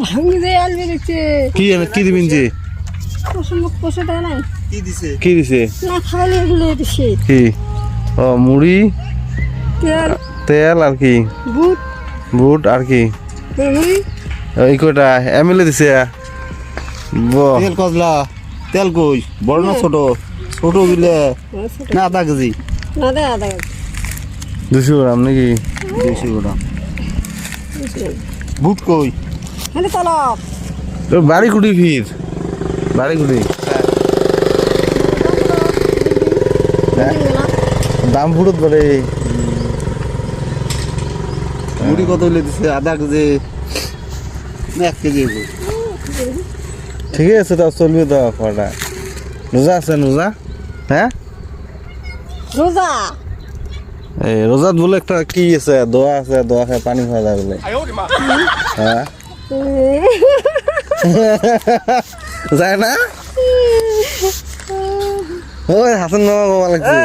ভাঙি দিয়ে আলবে দেখছে কি দিবেন যে কষে দেয় নাই কি দিছে না খাওয়ালে এগুলো দিছে কি ও মুড়ি তেল তেল আর কি বুট বুট আর কি মুড়ি এই কটা এমএলএ দিছে বাহ তেল কজলা তেল কই বড় না ছোট ছোট গিলে না আধা কেজি না দে আদা 200 গ্রাম নাকি 200 গ্রাম বুট কই হলে তলব তোর বাড়ি কুটি ফির বাড়ি কুটি দাম ফুটত বলে মুড়ি কত হইলে দিছে আধা কেজি না 1 কেজি হইব ঠিক আছে তো চলবে তো কটা রোজা আছে রোজা হ্যাঁ রোজা এই রোজাত বলে একটা কি আছে দোয়া আছে দোয়া খায় পানি খাওয়া যায় বলে হ্যাঁ যায় না ওই হাসান মামা লাগছে